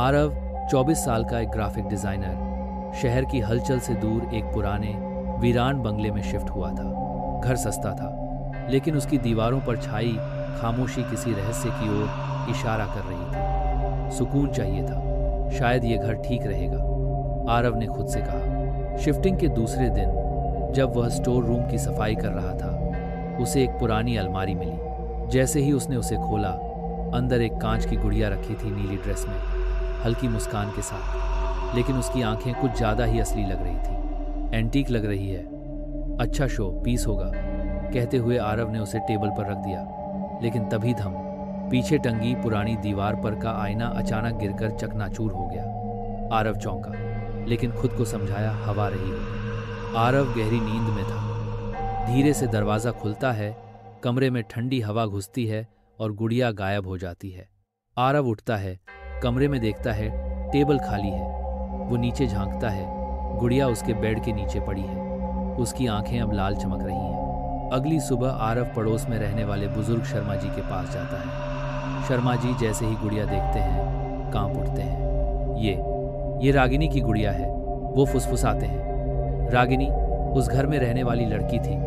आरव 24 साल का एक ग्राफिक डिजाइनर शहर की हलचल से दूर एक पुराने वीरान बंगले में शिफ्ट हुआ था। घर सस्ता था, लेकिन उसकी दीवारों पर छाई खामोशी किसी रहस्य की ओर इशारा कर रही थी। सुकून चाहिए था, शायद ये घर ठीक रहेगा, आरव ने खुद से कहा। शिफ्टिंग के दूसरे दिन जब वह स्टोर रूम की सफाई कर रहा था, उसे एक पुरानी अलमारी मिली। जैसे ही उसने उसे खोला, अंदर एक कांच की गुड़िया रखी थी, नीली ड्रेस में, हल्की मुस्कान के साथ, लेकिन उसकी आंखें कुछ ज्यादा ही असली लग रही थी। एंटीक लग रही है, अच्छा शो पीस होगा, कहते हुए आरव ने उसे टेबल पर रख दिया। लेकिन तभी थम, पीछे टंगी पुरानी दीवार पर का आईना अचानक गिरकर चकनाचूर हो गया। आरव चौंका, लेकिन खुद को समझाया हवा रही होगी। आरव गहरी नींद में था। धीरे से दरवाजा खुलता है, कमरे में ठंडी हवा घुसती है और गुड़िया गायब हो जाती है। आरव उठता है, कमरे में देखता है टेबल खाली है। वो नीचे झांकता है, गुड़िया उसके बेड के नीचे पड़ी है। उसकी आंखें अब लाल चमक रही हैं। अगली सुबह आरव पड़ोस में रहने वाले बुजुर्ग शर्मा जी के पास जाता है। शर्मा जी जैसे ही गुड़िया देखते हैं, कांप उठते हैं। ये रागिनी की गुड़िया है, वो फुसफुसाते हैं। रागिनी उस घर में रहने वाली लड़की थी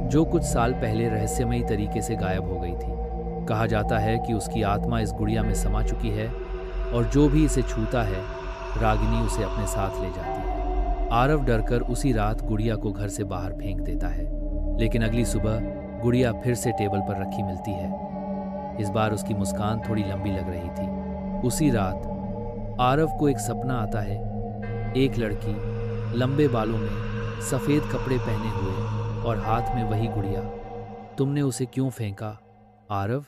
जो कुछ साल पहले रहस्यमयी तरीके से गायब हो गई थी। कहा जाता है कि उसकी आत्मा इस गुड़िया में समा चुकी है और जो भी इसे छूता है, रागिनी उसे अपने साथ ले जाती है। आरव डरकर उसी रात गुड़िया को घर से बाहर फेंक देता है, लेकिन अगली सुबह गुड़िया फिर से टेबल पर रखी मिलती है। इस बार उसकी मुस्कान थोड़ी लंबी लग रही थी। उसी रात आरव को एक सपना आता है। एक लड़की लंबे बालों में, सफेद कपड़े पहने हुए और हाथ में वही गुड़िया। तुमने उसे क्यों फेंका, आरव?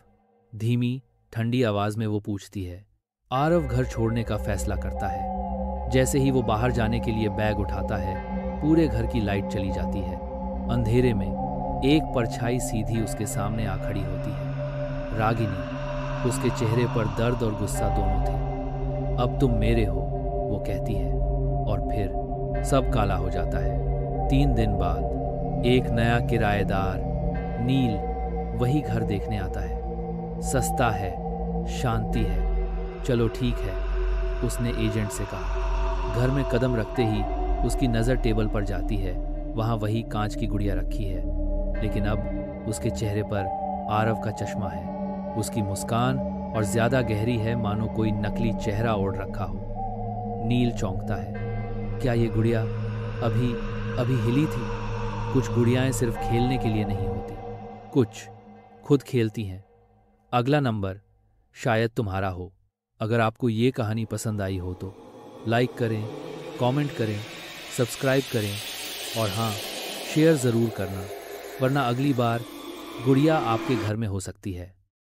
धीमी ठंडी आवाज में वो पूछती है। आरव घर छोड़ने का फैसला करता है। जैसे ही वो बाहर जाने के लिए बैग उठाता है, पूरे घर की लाइट चली जाती है। अंधेरे में एक परछाई सीधी उसके सामने आ खड़ी होती है। रागिनी। उसके चेहरे पर दर्द और गुस्सा दोनों थे। अब तुम मेरे हो, वो कहती है, और फिर सब काला हो जाता है। 3 दिन बाद एक नया किराएदार नील वही घर देखने आता है। सस्ता है, शांति है। चलो ठीक है, उसने एजेंट से कहा। घर में कदम रखते ही उसकी नज़र टेबल पर जाती है। वहाँ वही कांच की गुड़िया रखी है, लेकिन अब उसके चेहरे पर आरव का चश्मा है। उसकी मुस्कान और ज्यादा गहरी है, मानो कोई नकली चेहरा ओढ़ रखा हो। नील चौंकता है। क्या ये गुड़िया अभी हिली थी? कुछ गुड़ियाएं सिर्फ खेलने के लिए नहीं होती, कुछ खुद खेलती हैं। अगला नंबर शायद तुम्हारा हो। अगर आपको ये कहानी पसंद आई हो तो लाइक करें, कमेंट करें, सब्सक्राइब करें और हाँ, शेयर ज़रूर करना, वरना अगली बार गुड़िया आपके घर में हो सकती है।